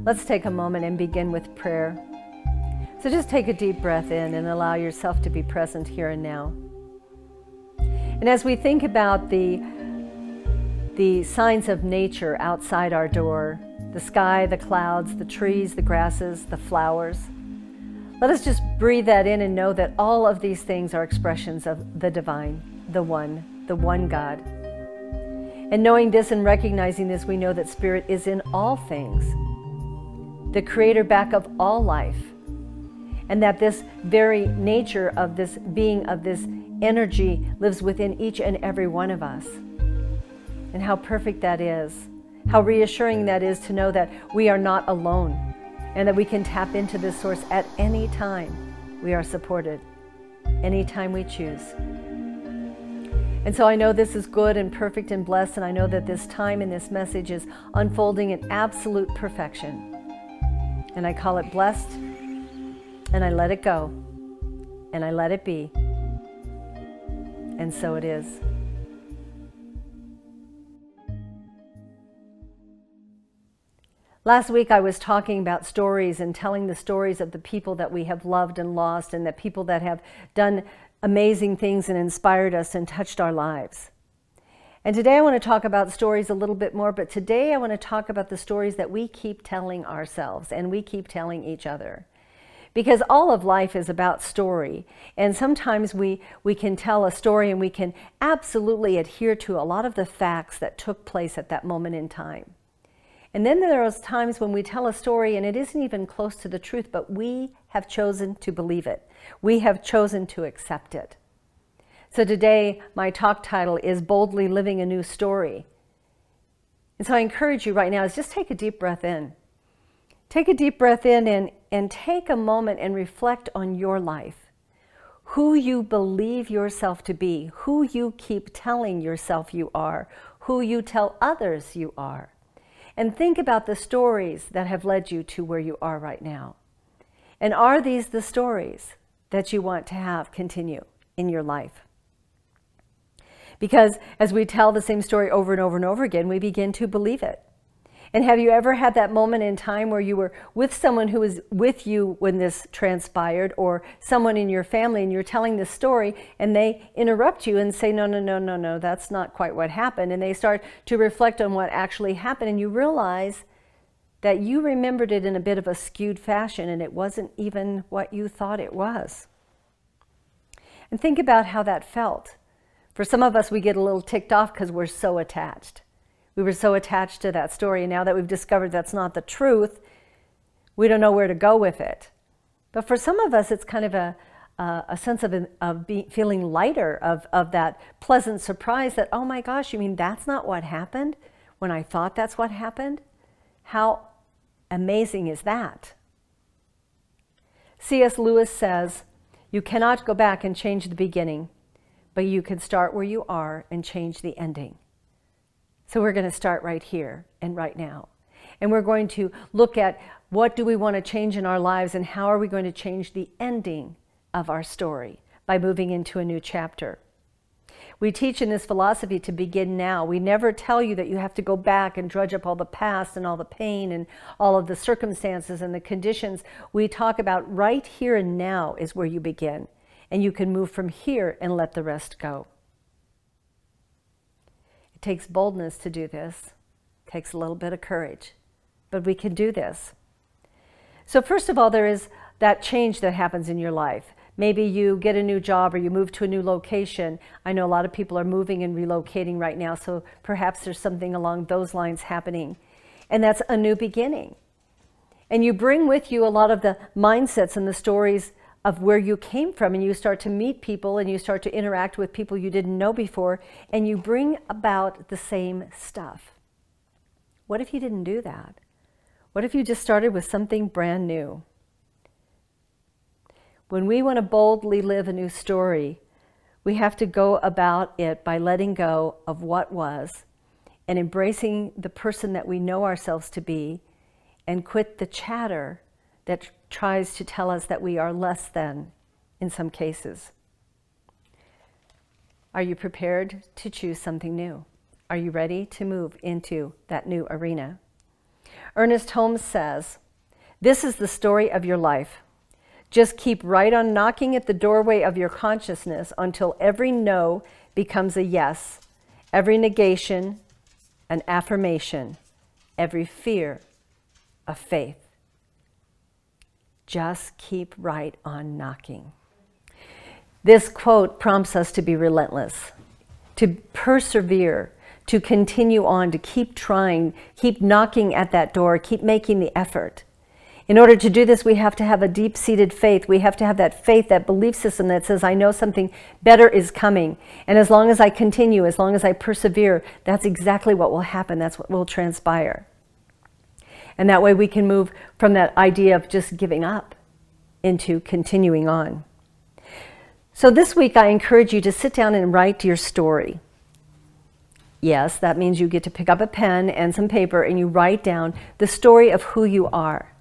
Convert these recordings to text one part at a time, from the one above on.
Let's take a moment and begin with prayer. So just take a deep breath in and allow yourself to be present here and now. And as we think about the signs of nature outside our door, the sky, the clouds, the trees, the grasses, the flowers, let us just breathe that in and know that all of these things are expressions of the divine, the one God. And knowing this and recognizing this, we know that Spirit is in all things, the creator back of all life, and that this very nature of this being, of this energy, lives within each and every one of us. And how perfect that is, how reassuring that is to know that we are not alone and that we can tap into this source at any time. We are supported anytime we choose. And so I know this is good and perfect and blessed, and I know that this time and this message is unfolding in absolute perfection. And I call it blessed, and I let it go, and I let it be. And so it is. Last week I was talking about stories and telling the stories of the people that we have loved and lost, and the people that have done amazing things and inspired us and touched our lives. And today I want to talk about stories a little bit more, but today I want to talk about the stories that we keep telling ourselves and we keep telling each other. Because all of life is about story, and sometimes we can tell a story and we can absolutely adhere to a lot of the facts that took place at that moment in time. And then there are times when we tell a story and it isn't even close to the truth, but we have chosen to believe it. We have chosen to accept it. So today, my talk title is Boldly Living a New Story. And so I encourage you right now is just take a deep breath in. Take a deep breath in and take a moment and reflect on your life. Who you believe yourself to be, who you keep telling yourself you are, who you tell others you are. And think about the stories that have led you to where you are right now. And are these the stories that you want to have continue in your life? Because as we tell the same story over and over and over again, we begin to believe it. And have you ever had that moment in time where you were with someone who was with you when this transpired, or someone in your family, and you're telling this story and they interrupt you and say, no, that's not quite what happened. And they start to reflect on what actually happened, and you realize that you remembered it in a bit of a skewed fashion and it wasn't even what you thought it was. And think about how that felt. For some of us, we get a little ticked off because we're so attached. We were so attached to that story, and now that we've discovered that's not the truth, we don't know where to go with it. But for some of us, it's kind of a sense of feeling lighter, of that pleasant surprise that, oh my gosh, you mean that's not what happened when I thought that's what happened? How amazing is that? C.S. Lewis says, you cannot go back and change the beginning, but you can start where you are and change the ending. So we're going to start right here and right now. And we're going to look at what do we want to change in our lives, and how are we going to change the ending of our story by moving into a new chapter. We teach in this philosophy to begin now. We never tell you that you have to go back and drudge up all the past and all the pain and all of the circumstances and the conditions. We talk about right here and now is where you begin. And you can move from here and let the rest go. It takes boldness to do this. It takes a little bit of courage, but we can do this. So first of all, there is that change that happens in your life. Maybe you get a new job or you move to a new location. I know a lot of people are moving and relocating right now, so perhaps there's something along those lines happening. And that's a new beginning. And you bring with you a lot of the mindsets and the stories of where you came from, and you start to meet people and you start to interact with people you didn't know before, and you bring about the same stuff. What if you didn't do that? What if you just started with something brand new? When we want to boldly live a new story, we have to go about it by letting go of what was and embracing the person that we know ourselves to be, and quit the chatter that tries to tell us that we are less than in some cases. Are you prepared to choose something new? Are you ready to move into that new arena? Ernest Holmes says, "This is the story of your life. Just keep right on knocking at the doorway of your consciousness until every no becomes a yes, every negation an affirmation, every fear a faith." Just keep right on knocking. This quote prompts us to be relentless, to persevere, to continue on, to keep trying, keep knocking at that door, keep making the effort. In order to do this, we have to have a deep-seated faith. We have to have that faith, that belief system that says, I know something better is coming. And as long as I continue, as long as I persevere, that's exactly what will happen. That's what will transpire. And that way we can move from that idea of just giving up into continuing on. So this week, I encourage you to sit down and write your story. Yes, that means you get to pick up a pen and some paper and you write down the story of who you are.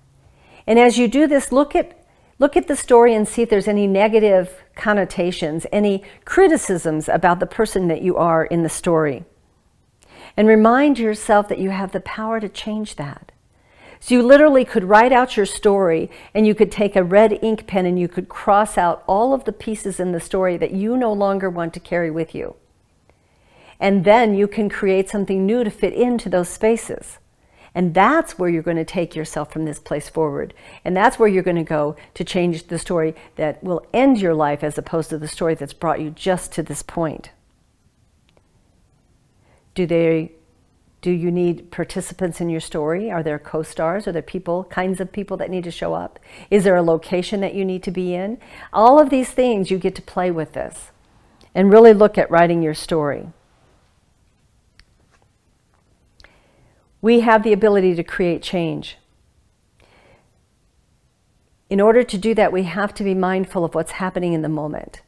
And as you do this, look at the story and see if there's any negative connotations, any criticisms about the person that you are in the story. And remind yourself that you have the power to change that. So you literally could write out your story and you could take a red ink pen and you could cross out all of the pieces in the story that you no longer want to carry with you. And then you can create something new to fit into those spaces. And that's where you're going to take yourself from this place forward. And that's where you're going to go to change the story that will end your life as opposed to the story that's brought you just to this point. Do you need participants in your story? Are there co-stars? Are there kinds of people that need to show up? Is there a location that you need to be in? All of these things you get to play with this and really look at writing your story. We have the ability to create change. In order to do that, we have to be mindful of what's happening in the moment.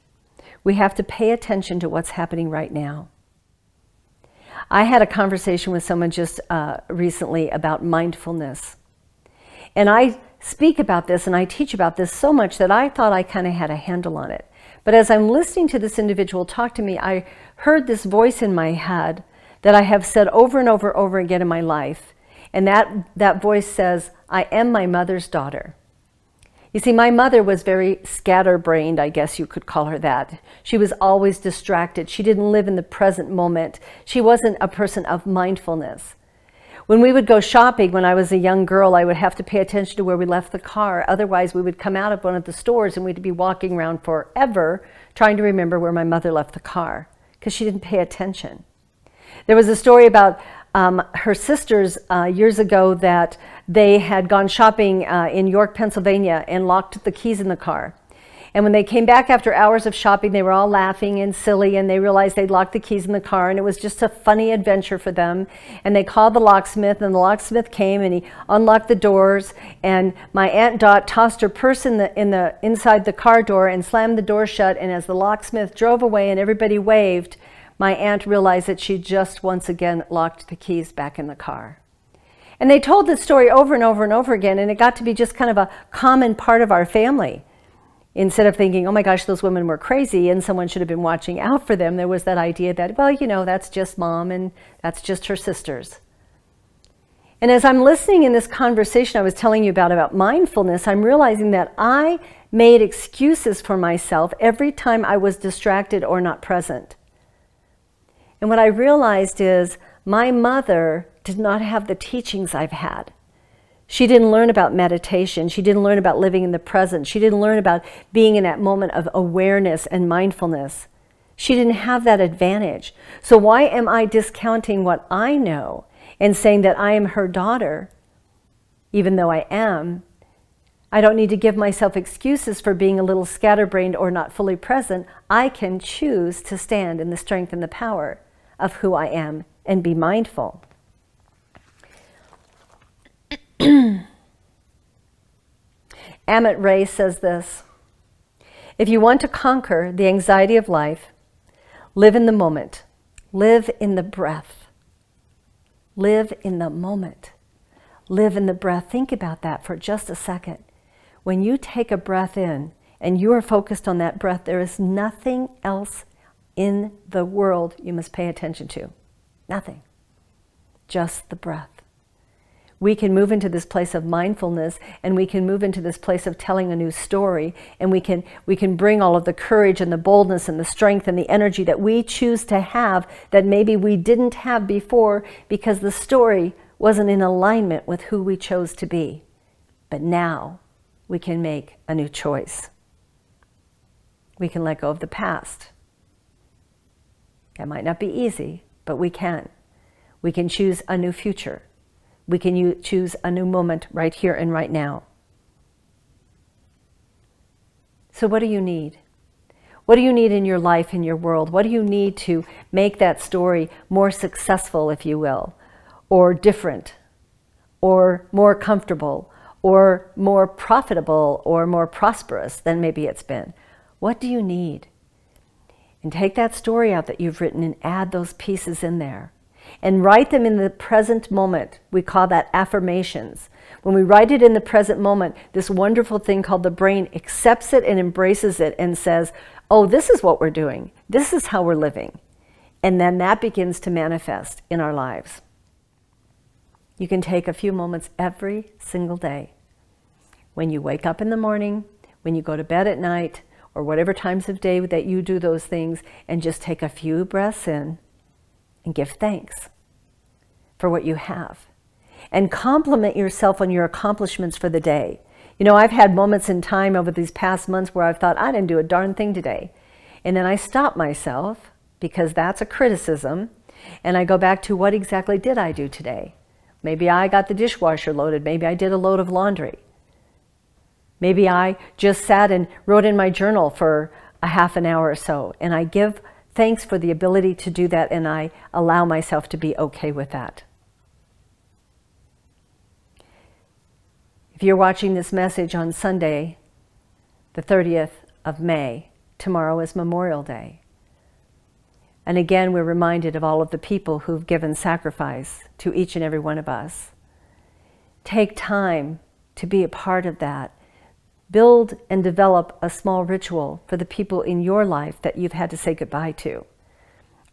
We have to pay attention to what's happening right now. I had a conversation with someone just recently about mindfulness. And I speak about this and I teach about this so much that I thought I kind of had a handle on it. But as I'm listening to this individual talk to me, I heard this voice in my head that I have said over and over again in my life. And that voice says, I am my mother's daughter. You see, my mother was very scatterbrained, I guess you could call her that. She was always distracted. She didn't live in the present moment. She wasn't a person of mindfulness. When we would go shopping when I was a young girl, I would have to pay attention to where we left the car. Otherwise, we would come out of one of the stores and we'd be walking around forever trying to remember where my mother left the car because she didn't pay attention. There was a story about her sisters years ago that they had gone shopping in York, Pennsylvania and locked the keys in the car. And when they came back after hours of shopping, they were all laughing and silly and they realized they'd locked the keys in the car and it was just a funny adventure for them. And they called the locksmith and the locksmith came and he unlocked the doors and my Aunt Dot tossed her purse inside the car door and slammed the door shut. And as the locksmith drove away and everybody waved, my aunt realized that she just once again locked the keys back in the car. And they told this story over and over again, and it got to be just kind of a common part of our family. Instead of thinking, oh my gosh, those women were crazy and someone should have been watching out for them, there was that idea that, well, you know, that's just mom and that's just her sisters. And as I'm listening in this conversation I was telling you about mindfulness, I'm realizing that I made excuses for myself every time I was distracted or not present. And what I realized is my mother did not have the teachings I've had. She didn't learn about meditation. She didn't learn about living in the present. She didn't learn about being in that moment of awareness and mindfulness. She didn't have that advantage. So why am I discounting what I know and saying that I am her daughter, even though I am? I don't need to give myself excuses for being a little scatterbrained or not fully present. I can choose to stand in the strength and the power of who I am and be mindful. Amit Ray says this: if you want to conquer the anxiety of life, live in the moment, live in the breath, live in the moment, live in the breath. Think about that for just a second. When you take a breath in and you are focused on that breath, there is nothing else in the world you must pay attention to. Nothing. Just the breath. we can move into this place of mindfulness, and we can move into this place of telling a new story, and we can bring all of the courage and the boldness and the strength and the energy that we choose to have that maybe we didn't have before because the story wasn't in alignment with who we chose to be. But now we can make a new choice. We can let go of the past. That might not be easy, but we can. We can choose a new future. We can choose a new moment right here and right now. So what do you need? What do you need in your life, in your world? What do you need to make that story more successful, if you will, or different, or more comfortable, or more profitable, or more prosperous than maybe it's been? What do you need? And take that story out that you've written and add those pieces in there. And write them in the present moment. We call that affirmations. When we write it in the present moment, this wonderful thing called the brain accepts it and embraces it and says, oh, this is what we're doing. This is how we're living. And then that begins to manifest in our lives. You can take a few moments every single day. When you wake up in the morning, when you go to bed at night, or whatever times of day that you do those things, and just take a few breaths in and give thanks for what you have. And compliment yourself on your accomplishments for the day. You know, I've had moments in time over these past months where I've thought, I didn't do a darn thing today. And then I stop myself, because that's a criticism, and I go back to what exactly did I do today? Maybe I got the dishwasher loaded. Maybe I did a load of laundry. Maybe I just sat and wrote in my journal for a half an hour or so, and I give thanks for the ability to do that, and I allow myself to be okay with that. If you're watching this message on Sunday, the 30th of May, tomorrow is Memorial Day. And again, we're reminded of all of the people who've given sacrifice to each and every one of us. Take time to be a part of that. Build and develop a small ritual for the people in your life that you've had to say goodbye to.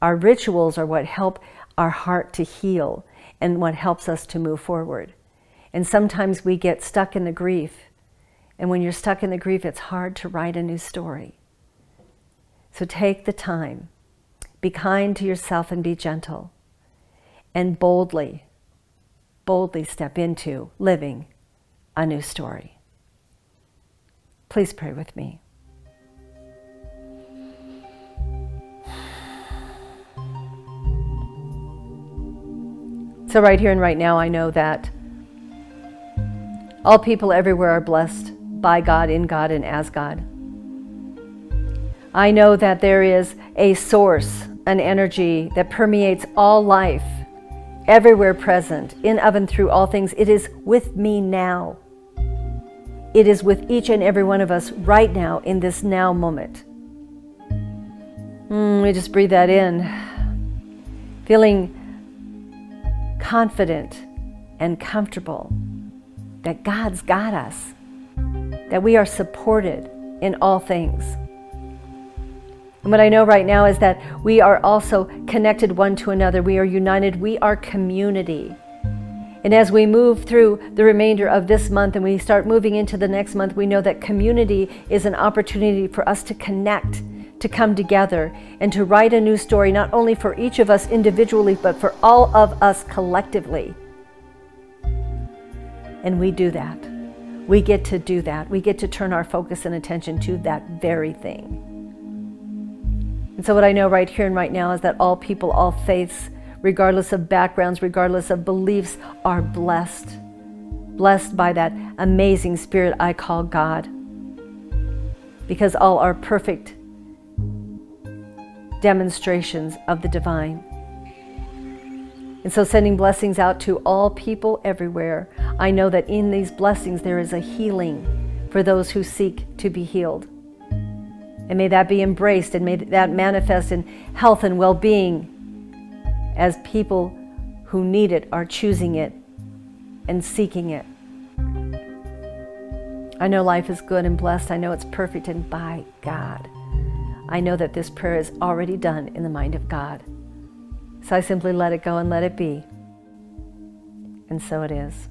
Our rituals are what help our heart to heal and what helps us to move forward. And sometimes we get stuck in the grief. And when you're stuck in the grief, it's hard to write a new story. So take the time. Be kind to yourself and be gentle. And boldly step into living a new story. Please pray with me. So right here and right now, I know that all people everywhere are blessed by God, in God, and as God. I know that there is a source, an energy that permeates all life, everywhere present, in, of, and through all things. It is with me now. It is with each and every one of us right now, in this now moment. We just breathe that in, feeling confident and comfortable that God's got us, that we are supported in all things. And what I know right now is that we are also connected one to another. We are united. We are community. And as we move through the remainder of this month and we start moving into the next month, we know that community is an opportunity for us to connect, to come together, and to write a new story, not only for each of us individually, but for all of us collectively. And we do that. We get to do that. We get to turn our focus and attention to that very thing. And so what I know right here and right now is that all people, all faiths, regardless of backgrounds, regardless of beliefs, are blessed. Blessed by that amazing spirit I call God. Because all are perfect demonstrations of the divine. And so sending blessings out to all people everywhere, I know that in these blessings there is a healing for those who seek to be healed. And may that be embraced, and may that manifest in health and well-being as people who need it are choosing it and seeking it. I know life is good and blessed. I know it's perfect, and by God, I know that this prayer is already done in the mind of God. So I simply let it go and let it be. And so it is.